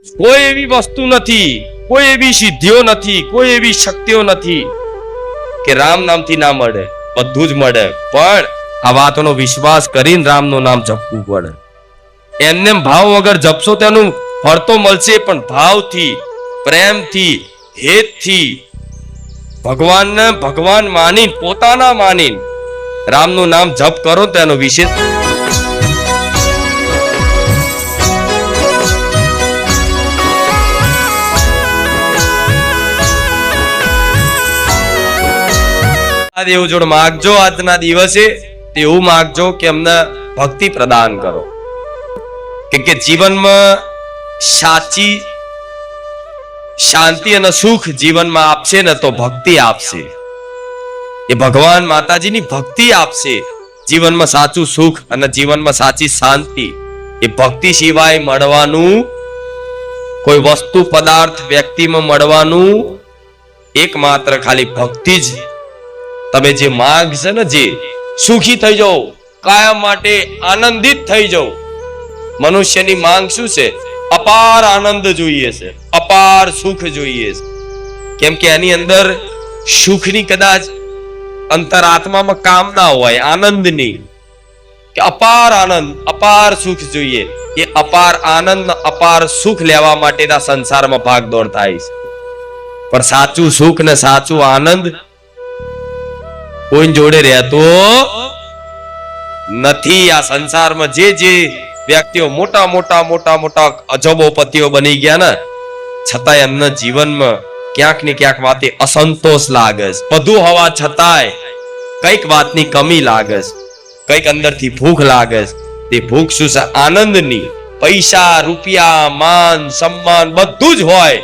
કોઈ એવી વસ્તુ નથી, કોઈ એવી સિદ્ધિઓ નથી, કોઈ એવી શક્તિઓ નથી કે રામ નામથી ના મળે, બધું જ મળે. પણ આ વાતનો વિશ્વાસ કરીને રામનું નામ જપવું પડે. એમને ભાવ વગર જપશો તેનું ફળ તો મળશે, પણ ભાવથી, પ્રેમથી, હેતથી, ભગવાનને ભગવાન માની, પોતાના માની રામનું નામ જપ કરો તો એનો વિશેષ. એવું જોડ માગજો આજના દિવસે, તેવું માગજો કે અમને ભક્તિ પ્રદાન કરો. કે જીવનમાં સાચી શાંતિ અને સુખ જીવનમાં આપશે ને તો ભક્તિ આપશે. એ ભગવાન માતાજીની ભક્તિ આપશે જીવનમાં સાચું સુખ અને જીવનમાં સાચી શાંતિ. એ ભક્તિ સિવાય મળવાનું, કોઈ વસ્તુ પદાર્થ વ્યક્તિમાં મળવાનું એકમાત્ર ખાલી ભક્તિ જ. તમે જે માગ છે ને, જે સુખી થઈ જાઓ, કાયમ માટે આનંદિત થઈ જાઓ. મનુષ્યની માંગ શું છે? અપાર આનંદ જોઈએ છે, અપાર સુખ જોઈએ છે. કેમ કે એની અંદર સુખની કદાચ અંતરાત્મામાં કામના હોય, આનંદની, કે અપાર આનંદ, અપાર સુખ જોઈએ. એ અપાર આનંદ, અપાર સુખ લેવા માટેના સંસારમાં ભાગદોડ થાય છે. પણ સાચું સુખ ને સાચું આનંદ કોઈ જોડે રહેતો નથી. આ સંસારમાં જે વ્યક્તિઓ મોટા મોટા મોટા મોટા અજબોપતિઓ બની ગયા ને, છતાંય એમના જીવનમાં ક્યાંક ને ક્યાંક વાતે અસંતોષ લાગે છે. બધું હોવા છતાંય કઈક વાતની કમી લાગે છે, કઈક અંદરથી ભૂખ લાગે છે. તે ભૂખ શું છે? આનંદની. પૈસા, રૂપિયા, માન, સન્માન બધું જ હોય,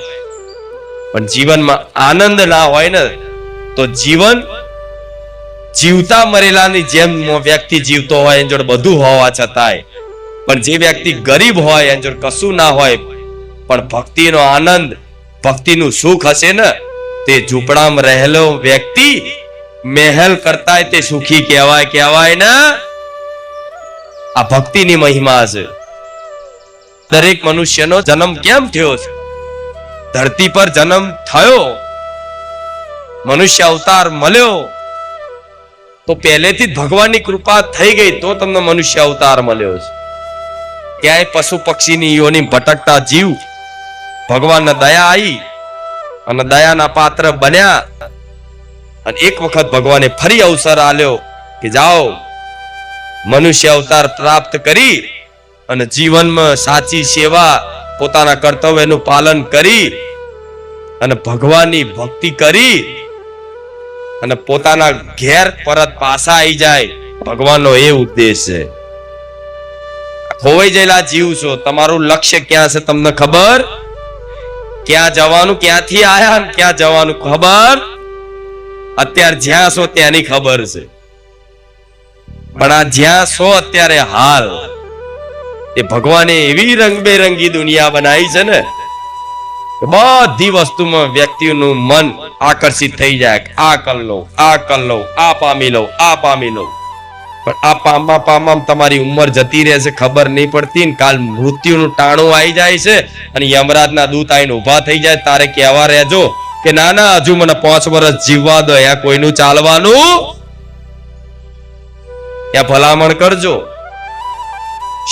પણ જીવનમાં આનંદ ના હોય ને તો જીવન જીવતા મરેલાની જેમ વ્યક્તિ જીવતો હોય, એની જોડે બધું હોવા છતાંય. પણ જે વ્યક્તિ ગરીબ હોય, એની જોડે કશું ના હોય, પણ ભક્તિનો આનંદ, ભક્તિનું સુખ હશે ને, તે ઝૂંપડામાં રહેલો વ્યક્તિ મહેલ કરતા તે સુખી કહેવાય ને. આ ભક્તિની મહિમા છે. દરેક મનુષ્યનો જન્મ કેમ થયો છે? ધરતી પર જન્મ થયો, મનુષ્ય અવતાર મળ્યો તો પહેલેથી જ ભગવાનની કૃપા થઈ ગઈ તો તમને મનુષ્ય અવતાર મળ્યો છે. ક્યાંય પશુ પક્ષીની યોની ભટકતા જીવ ભગવાનને દયા આવી અને દયાના પાત્ર બન્યા. અને એક વખત ભગવાને ફરી અવસર આલ્યો કે જાઓ, મનુષ્ય અવતાર પ્રાપ્ત કરી અને જીવનમાં સાચી સેવા, પોતાના કર્તવ્યનું પાલન કરી અને ભગવાનની ભક્તિ કરી અને પોતાના ઘેર પરત પાછા આવી જાય. ભગવાનનો એ ઉદ્દેશ છે. ખોવાઈ ગયેલા જીવ છો, તમારું લક્ષ્ય ક્યાં છે તમને ખબર? ક્યાં જવાનું, ક્યાંથી આયા ને ક્યાં જવાનું ખબર? અત્યારે જ્યાં છો ત્યાંની ખબર છે, પણ આ જ્યાં છો અત્યારે હાલ, એ ભગવાને એવી રંગબેરંગી દુનિયા બનાવી છે ને, બધી વસ્તુમાં વ્યક્તિનું મન આકર્ષિત થઈ જાય. આ કર લો, આ કર લો, આ પામી લો, આ પામી લો. પણ આ પામમાં તમારી ઉંમર જતી રહેશે, ખબર નહીં પડતી. કાલ મૃત્યુનું ટાણું આવી જાય છે અને યમરાજના દૂત આવીને ઉભા થઈ જાય. તારે કહેવા રહેજો કે ના ના, હજુ મને 5 વર્ષ જીવવા દો. અહીંયા કોઈનું ચાલવાનું, ત્યાં ભલામણ કરજો.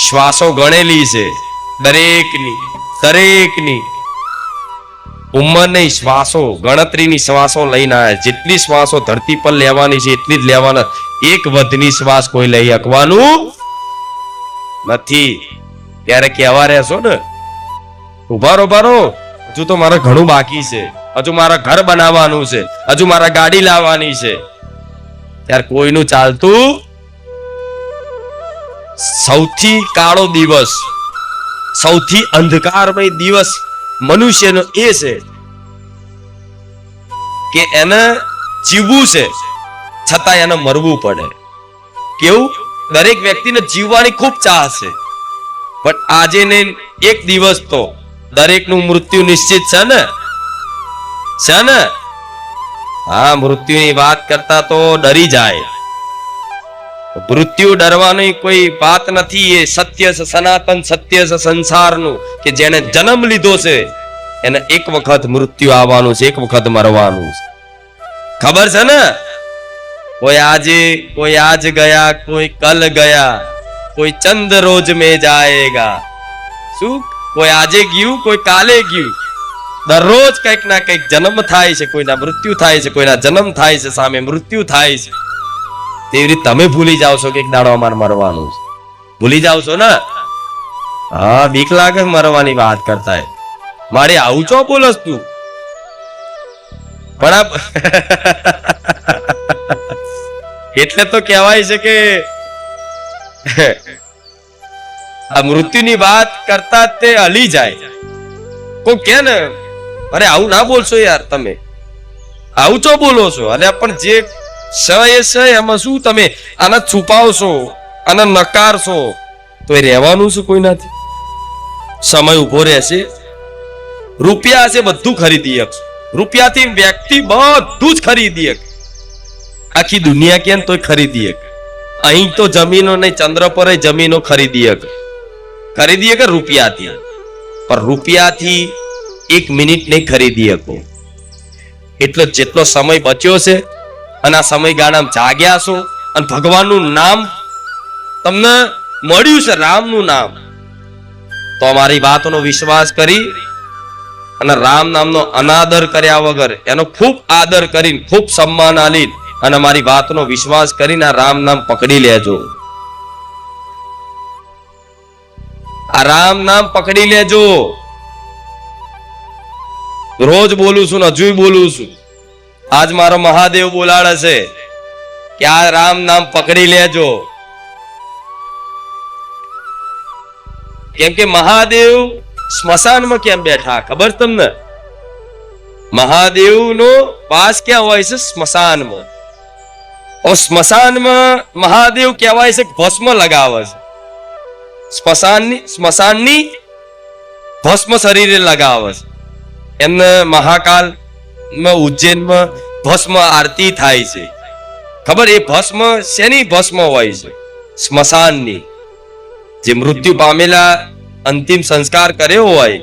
શ્વાસો ગણેલી છે દરેકની ઉંમર નહીં, શ્વાસો ગણતરીની શ્વાસો લઈને આવ્યા. જેટલી શ્વાસો ધરતી પર લેવાની છે એટલી જ લેવાના. એક વધની શ્વાસ કોઈ લઈ શકવાનું નથી. ત્યારે કહેવા રહેશો ને, ઉભા રહો, હજુ તો મારે ઘણું બાકી છે, હજુ મારા ઘર બનાવવાનું છે, હજુ મારા ગાડી લાવવાની છે. ત્યારે કોઈનું ચાલતું. સૌથી કાળો દિવસ, સૌથી અંધકારમય દિવસ મનુષ્યનો એ છે કે એને જીવવું છે છતાં એને મરવું પડે. કેવું? દરેક વ્યક્તિને જીવવાની ખૂબ ચાહ છે, પણ આજે ને એક દિવસ તો દરેકનું મૃત્યુ નિશ્ચિત છે ને. હા, મૃત્યુની વાત કરતા તો ડરી જાય. મૃત્યુ ડરવાની કોઈ વાત નથી. એ સત્ય છે, સનાતન સત્ય છે સંસારનું, કે જેને જન્મ લીધો છે એને એક વખત મૃત્યુ આવવાનું છે, એક વખત મરવાનું છે. ખબર છે ને? કોઈ આજે, કોઈ આજ ગયા, કોઈ કલ ગયા, કોઈ ચંદ રોજ में जाएगा. શું? કોઈ આજે ગયું, કોઈ કાલે ગયું. દરરોજ કંઈક ના કંઈક જન્મ થાય છે, કોઈના મૃત્યુ થાય છે, કોઈના જન્મ થાય છે, સામે મૃત્યુ થાય છે. તેવી રીતે તમે ભૂલી જાવ છો કે એક દાડો અમારે મરવાનું છે. ભૂલી જાવ છો ને? હા, બીક લાગે મરવાની વાત કરતા. મારે આવું છો બોલસ તું? પણ એટલે તો કહેવાય છે કે આ મૃત્યુની વાત કરતા તે હલી જાય. કોઈ કે ને, અરે આવું ના બોલશો યાર, તમે આવું છો બોલો છો. અને પણ જે સ એ સ, એમાં શું તમે આને છુપાવશો, આને નકારશો તો એ રહેવાનું છે કોઈ નથી. સમય ઉભો રહેશે. રૂપિયા છે બધું ખરીદી શકશે. રૂપિયાથી વ્યક્તિ બધું જ ખરીદી શકે. આખી દુનિયા કેમ તોય ખરીદી શકે. અહીં તો જમીનો નહીં, ચંદ્ર પર જમીનો ખરીદી શકે. ખરીદી શકે રૂપિયાથી. પણ રૂપિયાથી એક મિનિટ નહીં ખરીદી શકો. એટલો જેટલો સમય બચ્યો છે અને આ સમયગાળામાં જાગ્યા છો અને ભગવાનનું નામ તમને મળ્યું છે, રામનું નામ, તો અમારી વાતનો વિશ્વાસ કરી અને રામ નામનો અનાદર કર્યા વગર એનો ખૂબ આદર કરીને, ખૂબ સન્માન આલી અને અમારી વાતનો વિશ્વાસ કરીને આ રામ નામ પકડી લેજો. આ રામ નામ પકડી લેજો. રોજ બોલું છું ને હજુ બોલું છું. આજ મારો મહાદેવ બોલાડે છે કે આ રામ નામ પકડી લેજો. કેમ કે મહાદેવ સ્મશાનમાં કેમ બેઠા ખબર તમને? મહાદેવનો વાસ ક્યાં હોય છે? સ્મશાનમાં. સ્મશાનમાં મહાદેવ કહેવાય છે ભસ્મ લગાવે છે. સ્મશાનની ભસ્મ શરીરે લગાવે છે. એમને મહાકાલ ઉજ્જૈનમાં ભસ્મ આરતી થાય છે. ખબર? એ ભસ્મ શેની ભસ્મ હોય છે? સ્મશાનની. જે મૃત્યુ પામેલા અંતિમ સંસ્કાર કર્યો હોય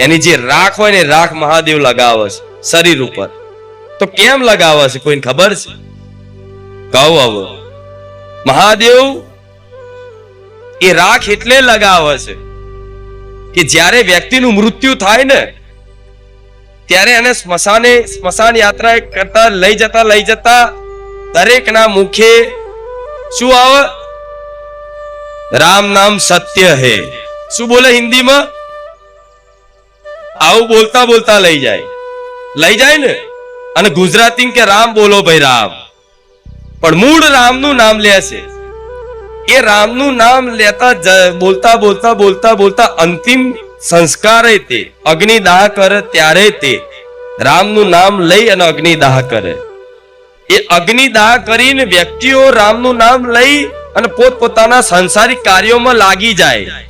એની જે રાખ હોય ને, રાખ મહાદેવ લગાવે છે શરીર ઉપર. તો કેમ લગાવે છે કોઈને ખબર છે? કહું હવે. મહાદેવ એ રાખ એટલે લગાવે છે કે જ્યારે વ્યક્તિનું મૃત્યુ થાય ને ત્યારે એને સ્મશાન યાત્રા કરતા લઈ જતા દરેકના મુખે શું આવે? રામ નામ સત્ય હે. શું બોલે હિન્દીમાં? આવું બોલતા બોલતા લઈ જાય ને. અને ગુજરાતી કે રામ બોલો ભાઈ રામ. પણ મૂળ રામનું નામ લે છે. એ રામનું નામ લેતા બોલતા અંતિમ સંસ્કાર તે અગ્નિદાહ કરે ત્યારે તે રામનું નામ લઈ અને અગ્નિદાહ કરે. એ અગ્નિદાહ કરીને વ્યક્તિઓ રામનું નામ લઈ અને પોતપોતાના સંસારિક કાર્યોમાં લાગી જાય.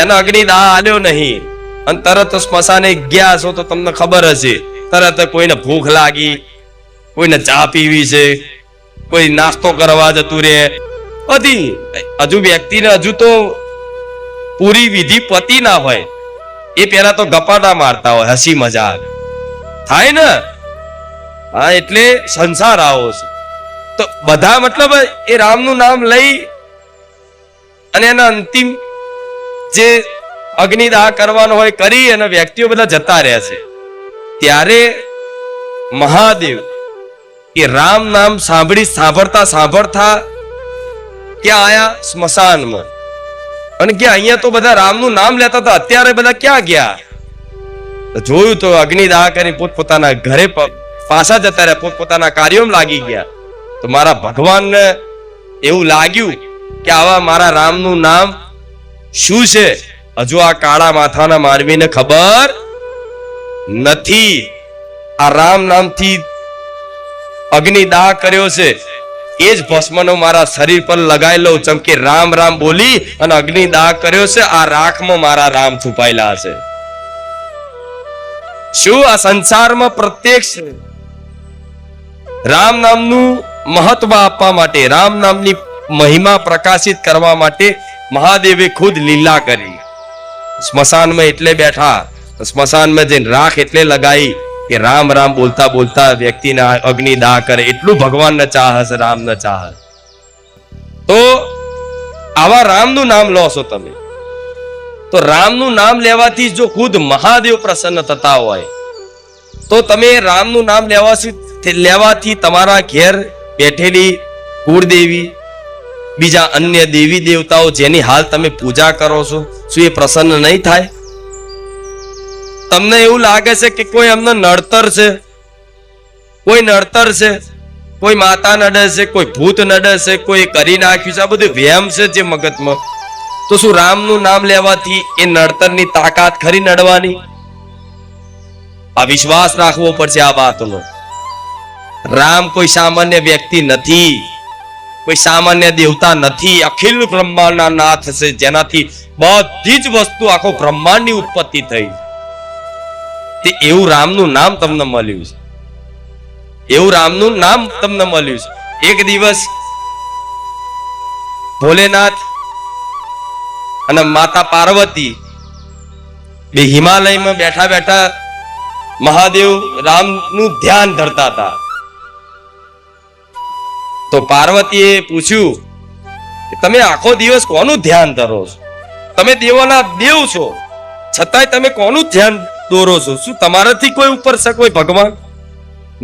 એને અગ્નિદાહ આલ્યો નહીં અને તરત સ્મશાને ગયા છો તો તમને ખબર હશે, તરત કોઈને ભૂખ લાગી, કોઈને ચા પીવી છે, કોઈ નાસ્તો કરવા જતું રહે. બધી હજુ વ્યક્તિને હજુ તો પૂરી વિધિ પતિ ના હોય એ પેલા તો ગપાટા મારતા હોય, હસી મજાક થાય ને. હા, એટલે સંસાર આવો છે. તો બધા મતલબ એ રામનું નામ લઈ અને એના અંતિમ જે અગ્નિદાહ કરવાનો હોય કરી અને વ્યક્તિઓ બધા જતા રહે છે. ત્યારે મહાદેવ એ રામ નામ સાંભળતા ક્યાં આયા? સ્મશાનમાં. અને કે અહીંયા તો બધા રામનું નામ લેતા હતા, અત્યારે બધા ક્યાં ગયા? જોયું તો અગ્નિદાહ કરી પોતપોતાના ઘરે પાછા જતા રહ્યા, પોતપોતાના કાર્યોમાં લાગી ગયા. તો મારા ભગવાનને એવું લાગ્યું કે આવા મારા રામનું નામ શું છે હજુ આ કાળા માથાના માનવીને ખબર નથી. આ રામ નામથી અગ્નિદાહ કર્યો છે એ જ ભસ્મનો મારા શરીર પર લગાવી લઉં. ચમકે રામ રામ બોલી અને અગ્નિદાહ કર્યો છે, આ રાખમાં મારા રામ છુપાયેલા છે. શું આ સંસારમાં પ્રત્યક્ષ રામ નામનું મહત્વ આપવા માટે, રામ નામની મહિમા પ્રકાશિત કરવા માટે મહાદેવે ખુદ લીલા કરી. સ્મશાનમાં એટલે બેઠા, સ્મશાનમાં જઈને રાખ એટલે લગાઈ કે રામ રામ બોલતા બોલતા વ્યક્તિને અગ્નિ દાહ કરે. એટલું ભગવાનને ચાહ છે, રામને ચાહ. તો આવા રામનું નામ લો છો તમે, તો રામનું નામ લેવાથી જો ખુદ મહાદેવ પ્રસન્ન થતા હોય તો તમે રામનું નામ લેવાથી તમારા ઘેર બેઠેલી કુળદેવી, બીજા અન્ય દેવી દેવતાઓ જેની હાલ તમે પૂજા કરો છો, શું એ પ્રસન્ન નહીં થાય? તમને એવું લાગે છે કે કોઈ એમને નડતર છે, કોઈ નડતર છે, કોઈ માતા નડે છે, કોઈ ભૂત નડે છે, કોઈ કરી નાખ્યું છે, આ બધું વહેમ છે જે મગજમાં. તો શું રામનું નામ લેવાથી એ નડતરની તાકાત ખરી નડવાની? આ વિશ્વાસ રાખવો પડશે આ વાતનો. રામ કોઈ સામાન્ય વ્યક્તિ નથી, કોઈ સામાન્ય દેવતા નથી. અખિલ બ્રહ્માંડના નાથ છે, જેનાથી બધી જ વસ્તુ, આખો બ્રહ્માંડની ઉત્પત્તિ થઈ. તે એવું રામનું નામ તમને મળ્યું છે, એવું રામનું નામ તમને મળ્યું છે. એક દિવસ ભોલેનાથ અને માતા પાર્વતી બે હિમાલયમાં બેઠા બેઠા મહાદેવ રામનું ધ્યાન ધરતા હતા. તો પાર્વતીએ પૂછ્યું કે તમે આખો દિવસ કોનું ધ્યાન ધરો છો? તમે દેવોના દેવ છો, છતાંય તમે કોનું ધ્યાન દોરો છો? શું તમારાથી કોઈ ઉપર છે, કોઈ ભગવાન?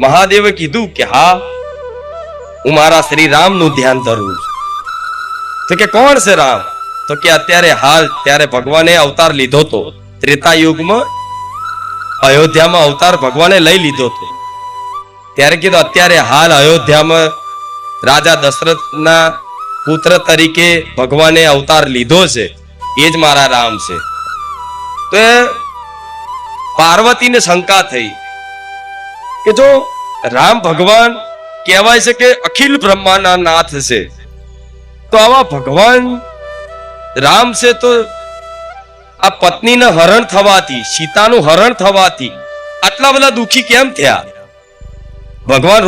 મહાદેવે કીધું કે હા, હું મારા શ્રી રામનું ધ્યાન ધરું છું. તો કે કોણ છે રામ? તો કે અત્યારે હાલ ત્યારે ભગવાને અવતાર લીધો તો, ત્રેતા યુગમાં અયોધ્યામાં અવતાર ભગવાને લઈ લીધો તો. ત્યારે કીધું અત્યારે હાલ અયોધ્યામાં રાજા દશરથના પુત્ર તરીકે ભગવાને અવતાર લીધો છે, એ જ મારા રામ છે. તો પાર્વતીને શંકા થઈ કે જો રામ ભગવાન કહેવાય છે કે અખિલ બ્રહ્માંડના નાથ છે, તો આવા ભગવાન રામ છે, તો આ પત્નીને હરણ થવાથી, સીતાનું હરણ થવાથી આટલા બધા દુખી કેમ થયા? ભગવાન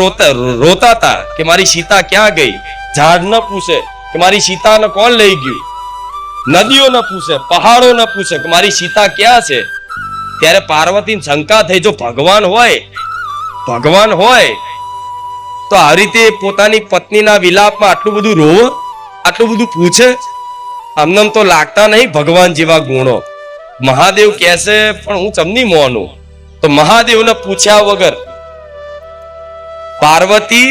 રોતા હતા કે મારી સીતા ક્યાં ગઈ? ઝાડ ન પૂછે કે મારી સીતાને કોણ લઈ ગયું, નદીઓ ન પૂછે, પહાડો ન પૂછે કે મારી સીતા ક્યાં છે. ત્યારે પાર્વતીને શંકા થઈ, જો ભગવાન હોય તો આ રીતે પોતાની પત્નીના વિલાપમાં આટલું બધું રોવે, આટલું બધું પૂછે? અમને તો લાગતા નહીં ભગવાન જેવા ગુણો. મહાદેવ કહેશે પણ હું ચમની મોનું. તો મહાદેવને પૂછ્યા વગર, પાર્વતી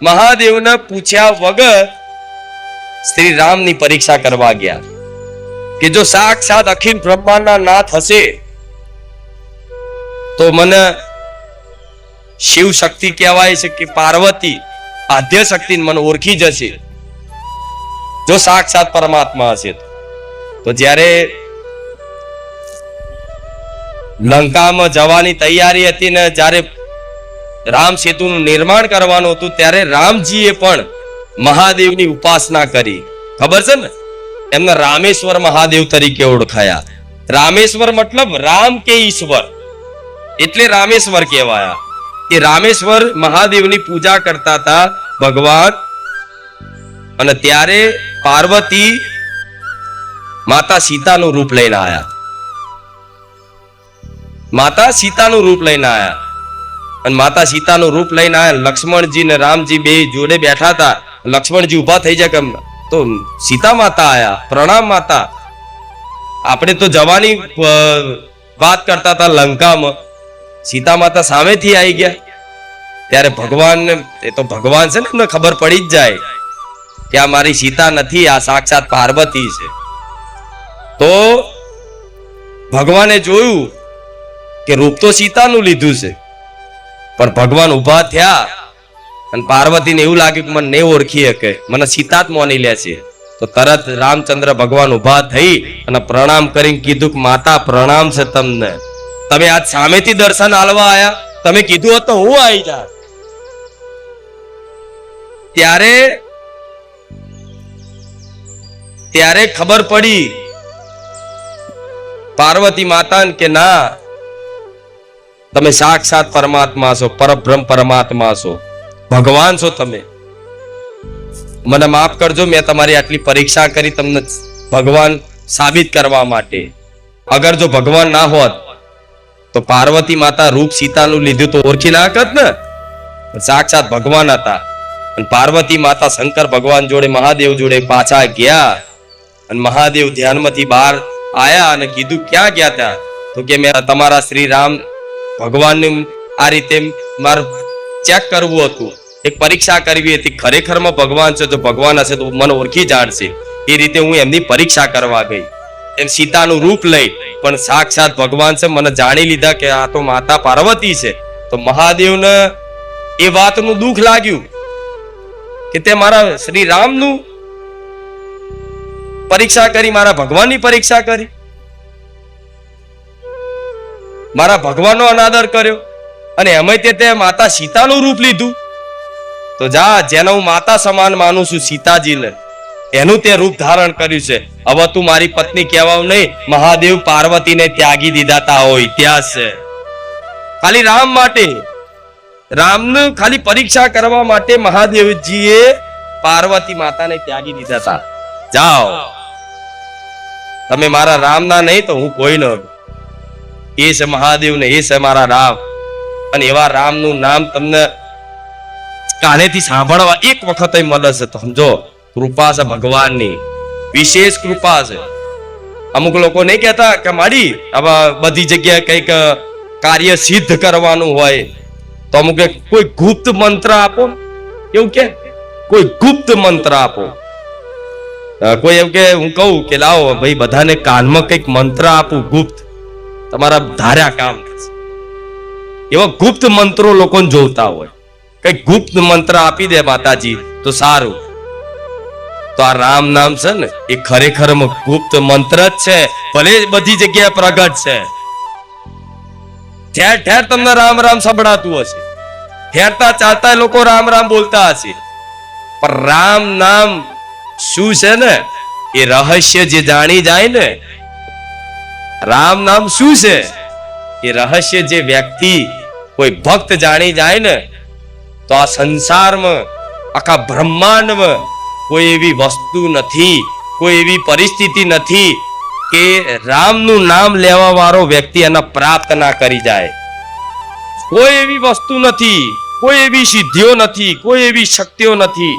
મહાદેવને પૂછ્યા વગર શ્રી રામની પરીક્ષા કરવા ગયા કે જો સાક્ષાત અખિલ બ્રહ્માંડના નાથ હશે તો મને શિવ શક્તિ કહેવાય છે કે પાર્વતી આદ્ય શક્તિ મને ઓળખી જશે, જો સાક્ષાત પરમાત્મા હશે. તો જ્યારે લંકામાં જવાની તૈયારી હતી ને જ્યારે રામ સેતુનું નિર્માણ કરવાનું હતું, ત્યારે રામજીએ પણ મહાદેવની ઉપાસના કરી. ખબર છે ને, એમને રામેશ્વર મહાદેવ તરીકે ઓળખાયા. રામેશ્વર મતલબ રામ કે ઈશ્વર, એટલે રામેશ્વર કહેવાયા. એ રામેશ્વર મહાદેવની પૂજા કરતા હતા ભગવાન. અને ત્યારે પાર્વતી માતા સીતાનું રૂપ લઈને આવ્યા. માતા સીતાનું રૂપ લઈને આવ્યા અને માતા સીતાનું રૂપ લઈને આવ્યા. લક્ષ્મણજી ને રામજી બે જોડે બેઠા હતા. લક્ષ્મણજી ઉભા થઈ જાય કે તો સીતા માતા આયા, પ્રણામ માતા. આપણે તો જવાની વાત કરતા હતા લંકામાં, સીતા માતા સામેથી આવી ગયા. ત્યારે ભગવાન, એ તો ભગવાન છે ને, એમને ખબર પડી જ જાય કે આ મારી સીતા નથી, આ સાક્ષાત પાર્વતી છે. તો ભગવાને જોયું કે રૂપ તો સીતાનું લીધું છે, પણ ભગવાન ઉભા થયા અને પાર્વતીને એવું લાગ્યું કે મને નહીં ઓળખી શકે, મને સીતા જ માની લે છે. તો તરત રામચંદ્ર ભગવાન ઉભા થઈ અને પ્રણામ કરીને કીધું કે માતા પ્રણામ છે તમને, તમે આજ સામેથી દર્શન આલવા આયા, તમે કીધું હોત તો હું આવી જા. ત્યારે ખબર પડી પાર્વતી માતાને કે ના, તમે સાક્ષાત પરમાત્મા છો, પરબ્રહ્મ પરમાત્મા છો, ભગવાન છો તમે. મને માફ કરજો, મેં તમારી આટલી પરીક્ષા કરી તમને ભગવાન સાબિત કરવા માટે. અગર જો ભગવાન ના હોત તો પાર્વતી માતા રૂપ સીતાનું લીધું તો ઓળખી ના શકત ને. સાક્ષાત ભગવાન હતા. અને પાર્વતી માતા શંકર ભગવાન જોડે મહાદેવ જોડે પાછા ગયા અને મહાદેવ ધ્યાનમાંથી બહાર આયા અને કીધું ક્યાં ગયા હતા? તો કે મેં તમારા શ્રી રામ ભગવાનને આ રીતે મારે ચેક કરવું હતું, એક પરીક્ષા કરવી હતી. ખરેખરમાં ભગવાન છે, જો ભગવાન હશે તો મને ઓળખી જાણશે. એ રીતે હું એમની પરીક્ષા કરવા ગઈ. એમ સીતાનું રૂપ લઈ, પણ સાક્ષાત ભગવાન છે. મને જાણી લીધા કે આ તો માતા પાર્વતી છે. તો મહાદેવને એ વાતનું દુઃખ લાગ્યું કે તે મારા શ્રી રામનું પરીક્ષા કરી, મારા ભગવાનની પરીક્ષા કરી, મારા ભગવાનનો અનાદર કર્યો અને એમાંય તે માતા સીતાનું રૂપ લીધું. તો જા, જેને હું માતા સમાન માનું છું સીતાજીને, એનું તે રૂપ ધારણ કર્યું છે. હવે તું મારી પત્ની કહેવાવ નહીં. મહાદેવ પાર્વતીને ત્યાગી દીધા તા હોય ઇતિહાસ છે. ખાલી રામ માટે, રામને ખાલી પરીક્ષા કરવા માટે મહાદેવજીએ પાર્વતી માતાને ત્યાગી દીધા હતા. જાઓ, તમે મારા રામના નહીં તો હું કોઈ ન. એ છે મહાદેવ ને એ છે મારા રામ. અને એવા રામનું નામ તમને કાનેથી સાંભળવા એક વખત મળે છે. તો સમજો, કૃપા છે ભગવાનની, વિશેષ કૃપા છે. અમુક લોકો નહીં કહેતા કે મારી હવે બધી જગ્યાએ કઈક કાર્ય સિદ્ધ કરવાનું હોય તો અમુક કોઈ ગુપ્ત મંત્ર આપો, એવું કે કોઈ ગુપ્ત મંત્ર આપો. કોઈ એમ કે હું કહું કે લાવો ભાઈ બધાને કાનમાં કઈક મંત્ર આપું ગુપ્ત, તમારા ધાર્યા કામ થશે. એવા ગુપ્ત મંત્રો લોકોને જોતા હોય, કઈક ગુપ્ત મંત્ર આપી દે માતાજી તો સારું. તો આ રામ નામ છે ને એ ખરેખર ગુપ્ત મંત્ર જ છે. ભલે બધી જગ્યાએ પ્રગટ છે, ઠેર ઠેર તમને રામ રામ સંભળાતું હશે, ઠેરતા ચાલતા લોકો રામ રામ બોલતા હશે, પણ રામ નામ શું છે ને એ રહસ્ય જે જાણી જાય ને, રામ નામ શું છે એ રહસ્ય જે વ્યક્તિ કોઈ ભક્ત જાણી જાય ને, તો આ સંસારમાં આખા બ્રહ્માંડમાં કોઈ એવી વસ્તુ નથી, કોઈ એવી પરિસ્થિતિ નથી કે રામનું નામ લેવા વાળો વ્યક્તિ એને પ્રાપ્ત ના કરી જાય. કોઈ એવી વસ્તુ નથી, કોઈ એવી સિદ્ધિઓ નથી, કોઈ એવી શક્તિઓ નથી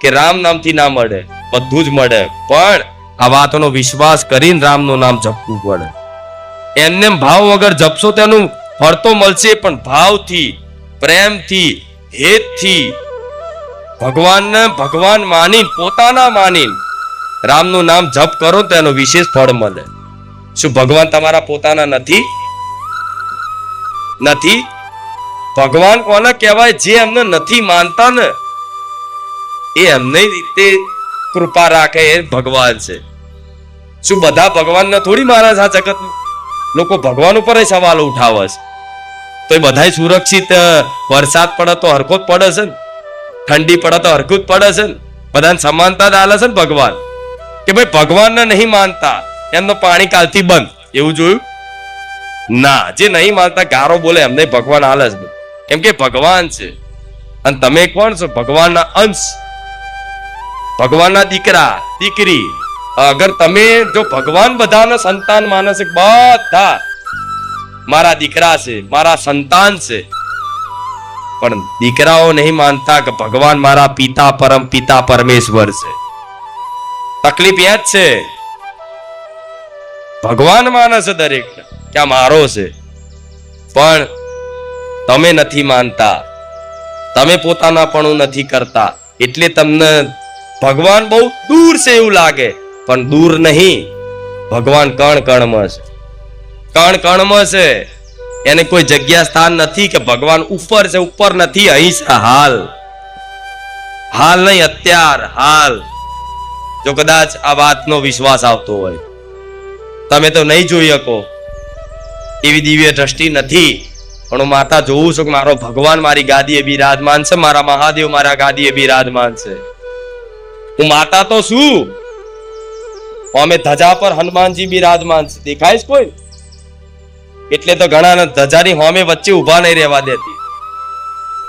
કે રામ નામથી ના મળે. બધું જ મળે, પણ આ વાતનો વિશ્વાસ કરીને રામનું નામ જપવું પડે. એમને ભાવ વગર જપશો તેનું ફળ તો મળશે, પણ ભાવથી, પ્રેમથી, હેતથી, ભગવાનને ભગવાન માની, પોતાના માની રામનું નામ જપ કરો તો એનો વિશેષ ફળ મળે. શું ભગવાન તમારા પોતાના નથી? નથી. ભગવાન કોને કહેવાય? જે એમને નથી માનતા ને એ એમને રીતે કૃપા રાખે એ ભગવાન છે. શું બધા ભગવાનને થોડી મારા છે? આ જગતમાં લોકો ભગવાન ઉપર સવાલ ઉઠાવે છે. તો એ બધા સુરક્ષિત, વરસાદ પડે તો હરખો જ પડે છે ને, ઠંડી પડે તો હરખું જ પડે છે ને, બધાને સમાનતા જ આલે છે ને ભગવાન. કે ભાઈ ભગવાનને નહીં માનતા એમનો પાણી કાલથી બંધ, એવું જોયું ના? જે નહીં માનતા ગારો બોલે એમને ભગવાન આલે છે, કેમ કે ભગવાન છે. અને તમે કોણ છો? ભગવાનના અંશ, ભગવાનના દીકરા દીકરી. અગર તમે જો ભગવાન બધાને સંતાન માને છે, બધા મારા દીકરા છે, મારા સંતાન છે, પણ દીકરાઓ નહીં માનતા કે ભગવાન મારા પિતા પરમ પિતા પરમેશ્વર છે. તકલીફ એ જ છે. ભગવાન માને છે દરેક કે આ મારો છે, પણ તમે નથી માનતા, તમે પોતાનાપણું નથી કરતા, એટલે તમને ભગવાન બહુ દૂર છે એવું લાગે, પણ દૂર નહીં. ભગવાન કણ કણમાં છે, કણ કણમાં છે. એને કોઈ જગ્યા સ્થાન નથી કે ભગવાન ઉપર છે, ઉપર નથી. અહીં છે હાલ, હાલ નહીં અત્યાર, હાલ. જો કદાચ આ વાતનો વિશ્વાસ આવતો હોય, તમે તો નહીં જોઈ શકો, એવી દિવ્ય દ્રષ્ટિ નથી, પણ હું માતા જોઉં છું કે મારો ભગવાન મારી ગાદીએ બિરાજમાન છે, મારા મહાદેવ મારા ગાદીએ બિરાજમાન છે. હું માતા તો શું? અમે ધજા પર હનુમાનજી બિરાજમાન છે, દેખાય છે કોઈ? એટલે તો ઘણા ધજાની હોમે વચ્ચે ઉભા નહીં રહેવા દેતી.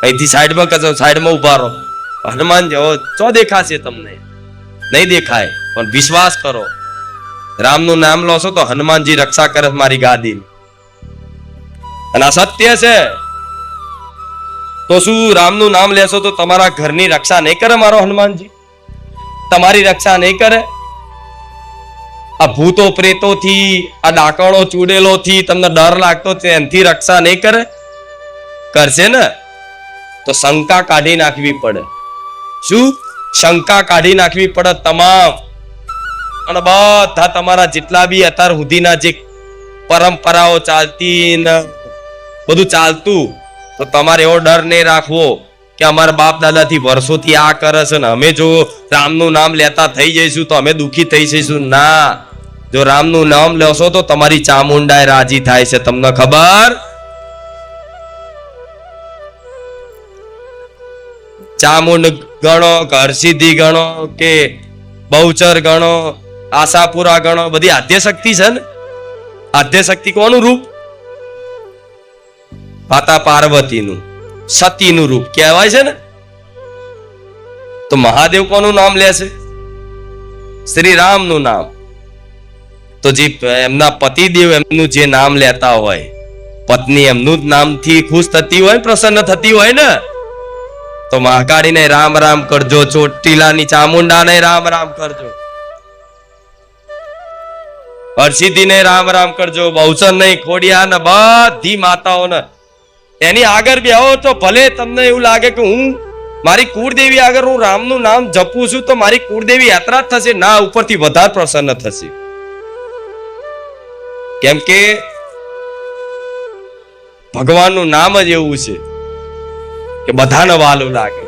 અહીંથી સાઈડમાં ઉભા રહો, હનુમાન જેવો ચો દેખાશે તમને? નહીં દેખાય. પણ વિશ્વાસ કરો, રામનું નામ લો છો તો હનુમાનજી રક્ષા કરે મારી ગાદી. અને આ સત્ય છે. તો શું રામનું નામ લેશો તો તમારા ઘરની રક્ષા નહીં કરે મારો હનુમાનજી? તમારી રક્ષા નહીં કરે? આ ભૂતો પ્રેતો થી, આ ડાકણો ચૂડેલો થી તમને ડર લાગતો છે, એનથી રક્ષા નહીં કરે? કરશે ને? તો શંકા કાઢી નાખવી પડે. શું? શંકા કાઢી નાખવી પડે તમામ. અને બધા તમારા જેટલા બી અત્યાર સુધીના જે પરંપરાઓ ચાલતી ને બધું ચાલતું, તો તમારે એવો ડર નહીં રાખવો કે અમારા બાપ દાદા થી વર્ષોથી આ કરે છે ને અમે જો રામનું નામ લેતા થઈ જઈશું તો અમે દુખી થઈ જઈશું. ના, જો રામનું નામ લેશો તો તમારી ચામુંડાએ રાજી થાય છે. તમને ખબર? ચામુંડ ગણો, હરસિદ્ધિ ગણો કે બહુચર ગણો, આશાપુરા ગણો, બધી આદ્ય શક્તિ છે ને. આદ્ય શક્તિ કોનું રૂપ? માતા પાર્વતીનું, સતીનું રૂપ કહેવાય છે ને. તો મહાદેવ કોનું નામ લે છે? શ્રી રામનું નામ. તો જે એમના પતિદેવ એમનું જે નામ લેતા હોય, પત્ની એમનું જ નામથી ખુશ થતી હોય, પ્રસન્ન થતી હોય ને, તો મહાકાળીને રામ રામ કરજો, ચોટીલાની ચામુંડાને રામ રામ કરજો, હરસિદ્ધિને રામ રામ કરજો, બહુચર નહીં, ખોડિયા ને બધી માતાઓને એની આગળ બેહો તો ભલે તમને એવું લાગે કે હું મારી કુળદેવી આગળ હું રામનું નામ જપું છું તો મારી કુળદેવી યાત્રા જ થશે. ના, ઉપરથી વધારે પ્રસન્ન થશે. કેમ કે ભગવાનનું નામ જ એવું છે કે બધાને વાલું લાગે.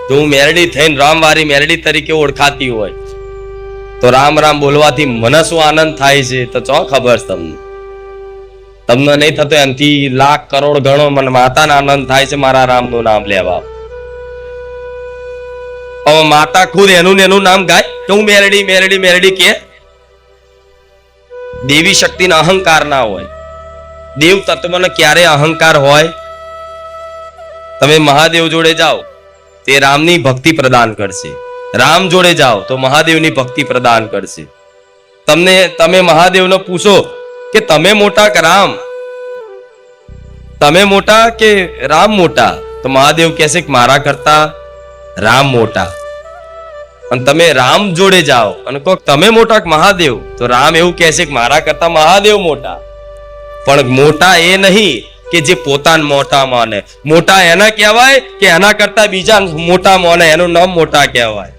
જો હું મેરડી થઈને રામવારી મેરડી તરીકે ઓળખાતી હોય તો રામ રામ બોલવાથી મને શું આનંદ થાય છે તો ચો ખબર તમને? તમને નહીં થતો? એમથી લાખ કરોડ ગણો મને માતાને આનંદ થાય છે મારા રામનું નામ લેવા. હવે માતા ખુદ એનું ને એનું નામ ગાય કે હું મેરડી મેરડી મેરડી કે? દેવી શક્તિનો અહંકાર ના હોય. દેવ તત્વનો ક્યારે અહંકાર હોય? તમે મહાદેવ જોડે જાઓ તે રામની ભક્તિ પ્રદાન કરશે. રામ જોડે જાઓ તો મહાદેવની ભક્તિ પ્રદાન કરશે. તમે મહાદેવને પૂછો કે તમે મોટા કે રામ? તમે મોટા કે રામ મોટા? તો મહાદેવ કહેશે કે મારા કરતા રામ મોટા. અને તમે રામ જોડે જાઓ અને કહો તમે મોટા કે મહાદેવ? તો રામ એવું કહેશે કે મારા કરતા મહાદેવ મોટા. પણ મોટા એ નહીં કે જે પોતાને મોટા માને. મોટા એના કહેવાય કે એના કરતા બીજા મોટા માને, એનું નામ મોટા કહેવાય.